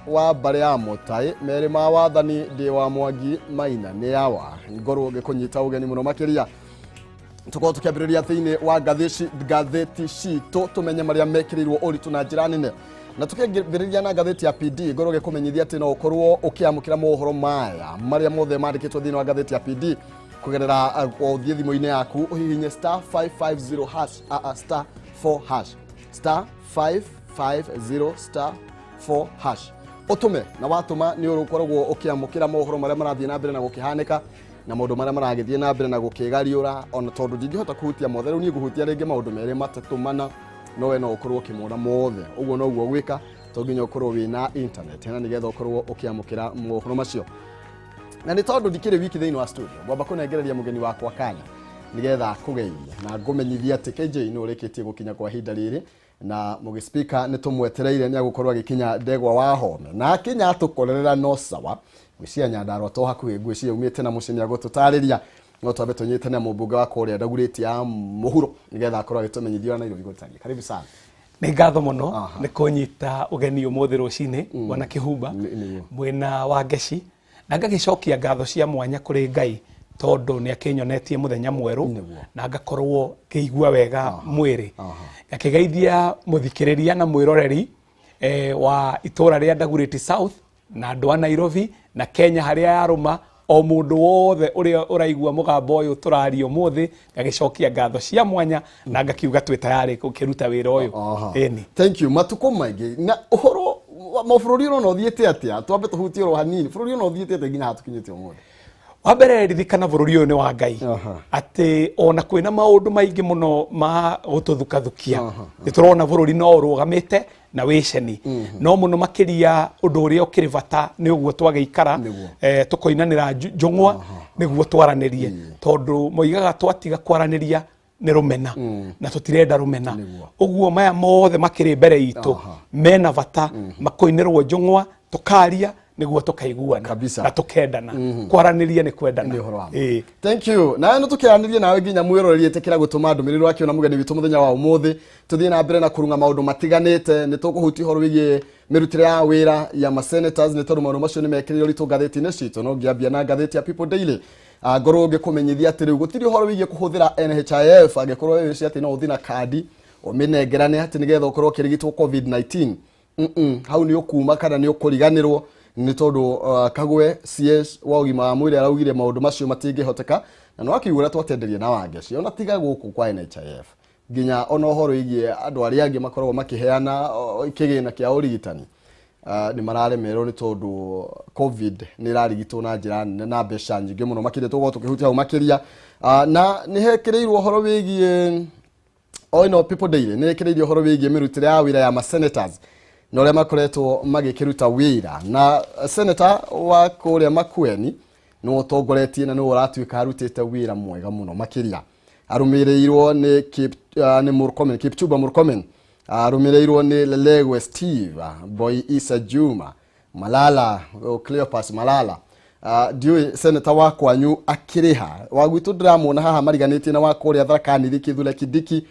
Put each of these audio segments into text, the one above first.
wa bare ya Motai mere ma wathani ndi wa Mwangi Maina ni yawa ngoro gikunyita ugeni muno makiria tuko tukiambiriria thiini wa gatheti cito tumenye maria mekirirwo uritu na njira nene na tukiambiriria na gatheti ya PD ngoro gikumenyithia ati no ukorwo ukiamukira mohoro maya maria mothe mandikitwo thiini wa gatheti ya PD kugerera uthie thimo-ini yaku uhihinye *550 hash star 4 hash star 550 star 4 hash utume na watuma ni urukoragwo ukiamukira mohoro maria marathie na mbere na gukihanika na maundu maria maragithie na mbere na gukigariura ona tondu ndingihota kuhutia mothe riu ni guhutia ringi maundu mere matatumana no we no ukorwo ukimura mothe uguo no guo gwika to nginya ukorwo wina internet na nigetha ukorwo ukiamukira mohoro macio na ni tondu ndikire wiki thiini wa studio gwamba kunengereria mugeni wakwa kanya nigetha kugeithia na ngumenyithia ati KJ ni urikitie gukinya kwa hinda riri na mugispeaker ni tumwetereire ni agukorwo agikinya ndegwa wa home na kinya atukorera no sawa gwiciria nyandarwa to hakuhi gwiciria umite na mucini agututariria no twabe tunyite na mubunge wa Korea ndaguriti ya muhuro nigetha akorwo agitumenyithia na Nairobi gutari karibu sana ni ngatho muno ni kunyita ugeni umuthi rucini wana Kihumba mwena wa Ngeci na ngagicokia ngatho cia mwanya kuri Ngai tondu ni akinyonetie muthenya mweru na ngakorwo ngiigua wega mwiri ngakigeithia muthikiriria na mwiroreri wa itura ria Ndaguriti South na andũ a Nairobi na Kenya haria yaruma o mundu wothe uria uraigua mugambo uyu turario muthi ngagicokia ngatho cia mwanya na ngakiuga twi tayari kukiruta wira uyu eni thank you matuko maingi na uhoro mabũrũri no thiete atia twambe tuhutie ro hanini bũrũri no thiete atia nginya hatukinyite umuthi wa mbere ririkana bũrũri uyu ni wa Ngai ati ona kwina maundu maingi muno ma gututhukathukia niturona bũrũri no urugamite na wiceni no muno makiria undu uria ukiri bata ni uguo twageikara tukoinanira njung'wa niguo twaranirie tondu moigaga twatiga kwaraniria ni rumena na tutirenda rumena uguo maya mothe makiri mbere itu mena bata makoinirwo njung'wa tukaria niguo tukaiguana na tukendana kwaraniria ni kwendana thank you na no tukiaraniria nawe nginya mwiroreri tekira gutuma ndumiriro wake na mugeni witu muthenya wa umuthi tuthie na mbere na kurunga maundu matiganite ni tukuhuti horo wigie mirutire ya wira ya ma senators ni tondu maundu macio ni mekiriro ritu gatheti-ini citu no ngiambia na gatheti ya People Daily ngoro ngikumenyithia ati riu gutiri horo wigie kuhuthira NHIF agekorwo wici ati no uthina kadi uminengerane ati nigetha ukorwo kirigitwo COVID-19 hau ni ukuma kana ni ukuriganirwo ni tondu Kagwe CS wa ugima wa mwiri araugire maundu macio matingihoteka na no akiugura twatenderie na Wangeci ona tiga guku kwa NHIF nginya ona horo igie andu aria angi makoragwo makiheana kigina kia urigitani ni mararemerwo ni tondu COVID ni rarigitwo na njira na mbeca nyingi muno makire tugo tukihutia hau makiria na ni hekireirwo horo wigie oino People Daily ni hekireirwo horo wigie mirutire ya wira ya ma senators no le makoretwo magikiruta wira na senator wa kuria Makueni no togoretie na no uratuika arutite wira mwega muno makiria arumireirwo ni Murkomen Kipchumba Murkomen arumireirwo ni Lelegwe Steve Boy Isa Juma Malala Cleopas Malala diwe senator wa kwanyu akiriha wagwitu drama na haha mariganiti na wa kuria Tharaka Kithule Kidiki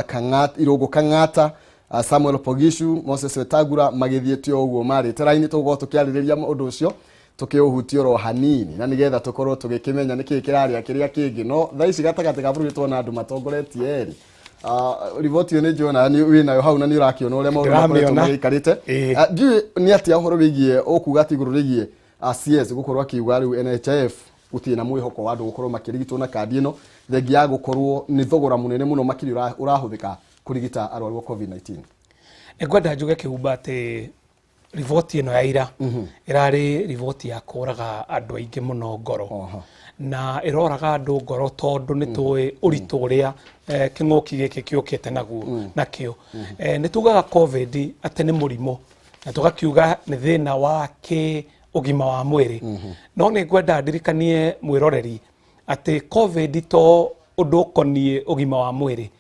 Kang'ata Irogo Kang'ata Samuel Pogishu Moses Wetagura magithietio uguo mari teraini tugo tukiaririria undu ucio tukiuhutio ro hanini na nigetha tukorwo tugikimenya niki kiraria kiria kingi no thaici gatagati ka bũrũri twana andu matongoretie eri rivoti yo ni jona ni wina hau na ni urakiona uria maundu makoretwo magikarite ndiwe ni atia horo wigie okuga ati iguru rigie CS gukorwo akiuga riu NHIF utie na mwihoko wa andu gukorwo makirigitwo na kadi ino thegi ya gukorwo ni thogora munene muno makiri urahuthika kurigita arwaru wa COVID-19 egwenda njuge Kihumba ati rivoti ino ya ira irari rivoti ya kuraga andu aingi muno ngoro na iroraga andu ngoro tondu ni tuwe uritu uria king'uki giki kiukite naguo nakio ni tugaga COVID ati ni murimo na tugakiuga ni thina wa ugima wa mwiri no ni ngwenda ndirikanie mwiroreri ati COVID to undu ukonie ugima wa mwiri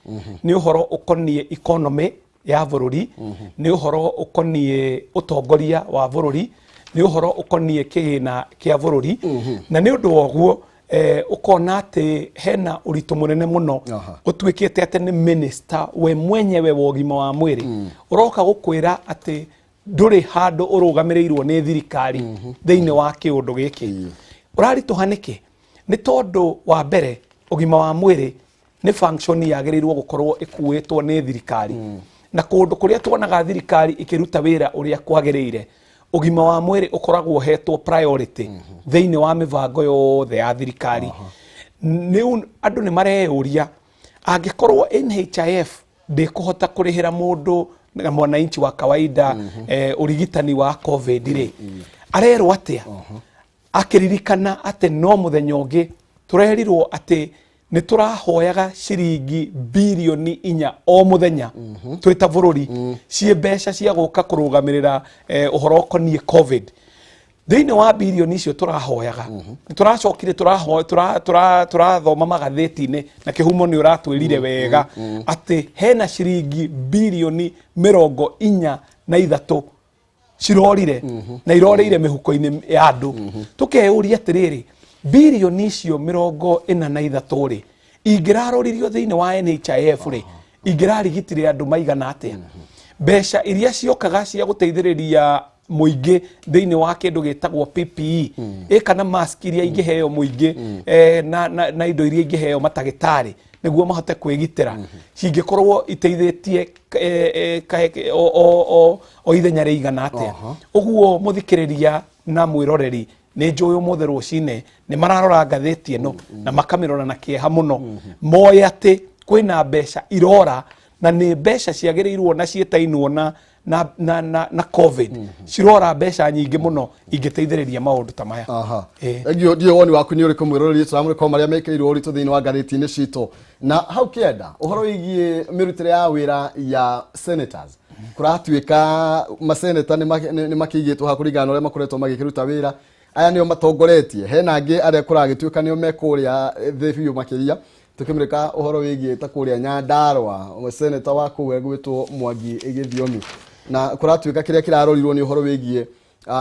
ni uhoro ukonie economy ya bururi ni uhoro ukonie utongoria wa bururi ni uhoro ukonie kigina kia bururi na ni undu woguo ukona ati hena uritu munene muno utwikite ati ni minister we mwenyewe wa ugima wa mwiri uroka gukwira ati nduri handu urugamirirwo ni thirikari thiini wa kiundu giki urarituha niki ni tondu wa mbere ugima wa mwiri ni function yagirirwo gukorwo ikuwitwo ni thirikari na kundu kuria tuonaga thirikari ikiruta wira uria kwagirire ugima wa mwiri ukoragwo hetwo priority thiini wa mivango yothe ya thirikari ni andu ni mareuria angikorwo NHIF ndikuhota kurihira mundu na mwananchi wa kawaida urigitani wa covid ri arerwo atia akiririkana ati no muthenya ungi turerirwo ati ni turahoyaga ciringi bilioni 4 o muthenya twita bururi cie mbeca cia guka kurugamirira uhoro konie covid thiini wa bilioni icio turahoyaga turacokire turathoma magatheti-ini na Kihumo ni uratwirire wega ati hena ciringi bilioni 43 cirorire na irorire mihuko-ini ya andu tukeuria atiriri bilioni icio 43 ri ingiraroririo thiini wa NHIF ri ingirarigitire andu maigana atia mbeca iria ciokaga cia guteithiriria muingi thiini wa kindu gitagwo PPE kana mask iria ingiheo muingi na indo iria ingiheo matagitari niguo mahote kwigitira cingikorwo iteithitie o ithenya rigana atia uguo muthikiriria na mwiroreri ni njui umuthe rucine ni mararora ngatheti ino na makamirora na kieha muno moye ati kwina mbeca irora na ni mbeca ciagirirwo na cietainwo na covid cirora mbeca nyingi muno ingiteithiriria maundu ta maya egio dio woni waku ni uriku mwiroreri turamu ko maria mekirirwo uritu thiini wa ngatheti-ini cito na hau kienda uhoro wigie mirutire ya wira ya senators kuratuika maseneta ni makigitwo hakuringana uria makoretwo magikiruta wira aya nio matongoretie hena angi aria kuragituika nio mekuria thibiu makiria tukimirika uhoro wigie ta kuria Nyandarua seneta wa kuwe gwitwo Mwangi Githiomi na kuratuika kiria kirarorirwo ni uhoro wigie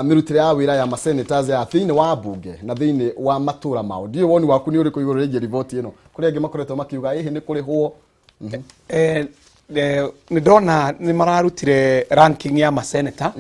mirutire ya wira ya masenators ya thiini wa bunge na thiini wa matura mao ndio woni waku ni uriku iguru rigi report ino kuria angi makoretwo makiuga hihi ni kurihwo ni ndona ni mararutire ranking ya maseneta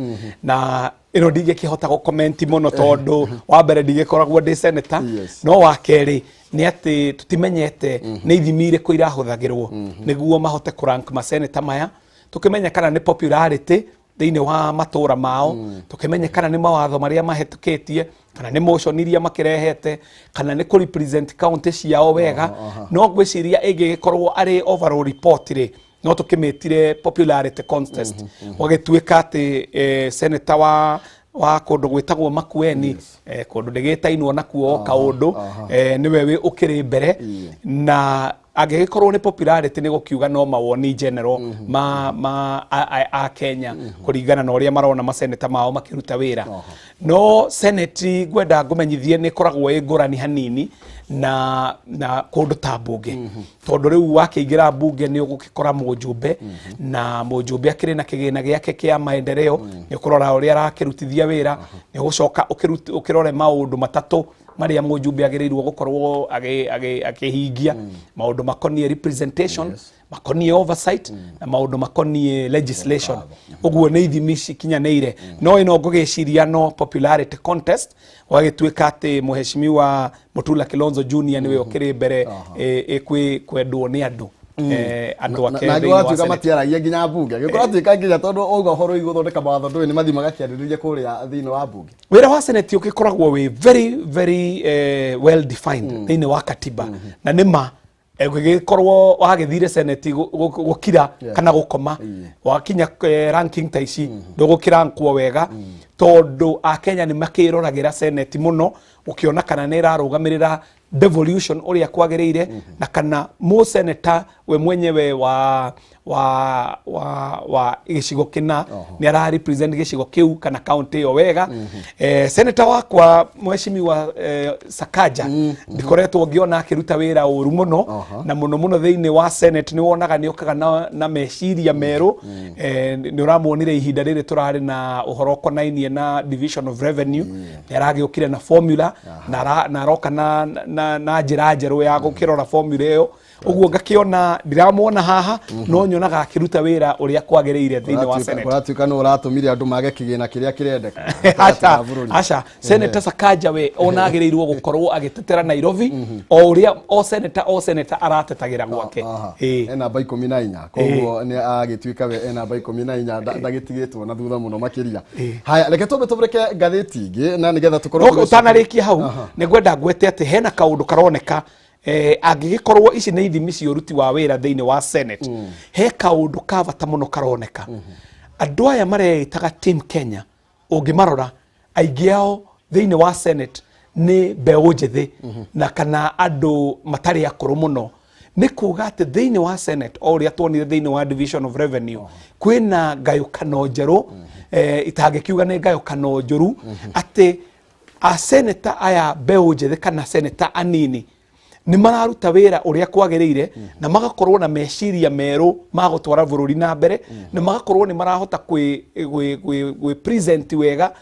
na ino ndingikihota gukomenti muno tondu wa mbere ndingikoragwo ndi seneta no wa keri ni ati tutimenyete ni ithimire ko irahuthagirwo niguo mahote kurank maseneta maya tukimenya kana ni popularity thiini wa matura mao tukimenya kana ni mawatho maria mahetukitie kana ni motion iria makirehete kana ni ku represent county ciao wega no gwiciria ingikorwo ari overall report ri no tukimetire popularity contest wagituika ati senator wa kundu gwitagwo Makueni kundu ndigitainwo nakuo kaundu niwe wi ukiri mbere na agikorwo ni popularity ni gukiuga no mawoni general a Kenya kuringana na uria marona maseneta mao makiruta wira no senate gwenda ngumenyithie ni koragwo igurani hanini na kundu ta bunge tondu riu wakiingira bunge ni ugukikora mujumbe na mujumbe akiri na kigina giake kia maendeleo ni kurora uria arakirutithia wira ni gucoka ukirore maundu matatu maria mujumbe agirirwo gukorwo akihingia maundu makonie representation makonie oversight na maundu makonie legislation uguo ni ithimi cikinyaneire no ino ngugiciria no popularity contest wagituika ati muheshimiwa Mutula Kilonzo Junior niwe okiri mbere kwendwo ni andu andu akende na watu kama tiaragia nginya bunge gikoratuika nginya tondu ugo horo iguthondeka mawatho ndui ni mathima gakiaririria kuria thiini wa bunge wira wa senate ukikoragwo wi very well defined thiini wa katiba na nima gikorwo wagithire senate gukira kana gukoma wakinya ranking ta ici ndugukira nkwo wega tondu akenya ni makiroragira senate muno ukiona kana ni rarugamirira devolution uria kwagiriire na kana mu senator we mwenyewe wa gicigo kina ni ara represent gicigo kiu kana county yo wega senator wakwa mheshimiwa Sakaja ndikoretwo ngiona akiruta wira uru muno na muno thiini wa senate ni wonaga ni okaga na meciria meru ni uramuonire ihinda riri turari na uhoro konainie na division of revenue ni aragiukire na formula na aroka na njira njeru ya gukirora formula iyo uguo ngakiona ndiramwona haha no nyonaga akiruta wira uria kwagereire thiini wa Senate uratuika no uratumire andu mage kigina kiria kirendeka acha Senator Sakaja we onagireirwo gukorwo agitetera Nairobi o uria o senator aratetagira gwake namba 14 koguo ni agituika we namba 14 ndagitigitwo na thutha muno makiria haya reke tubureke ngatheti ingi na nigetha tukorwo utanarikia hau ni gwenda gwete ati hena kaundu karoneka angigikorwo ici ni ithimi cia uruti wa wira thiini wa Senate he kaundu ka bata muno karoneka andu aya mareitaga Team Kenya ungimarora aingi ao thiini wa Senate ni mbeu njithi na kana andu matari akuru muno ni kuga ati thiini wa Senate o ria tuonire thiini wa Division of Revenue kwina ngayukano njeru itangikiuga ni ngayukano njuru ati a senator aya mbeu njithi kana senator anini ni mararuta wira uria kwagereire na magakorwo na meciria meru magutwara bururi na mbere na magakorwo ni marahota kwi present wega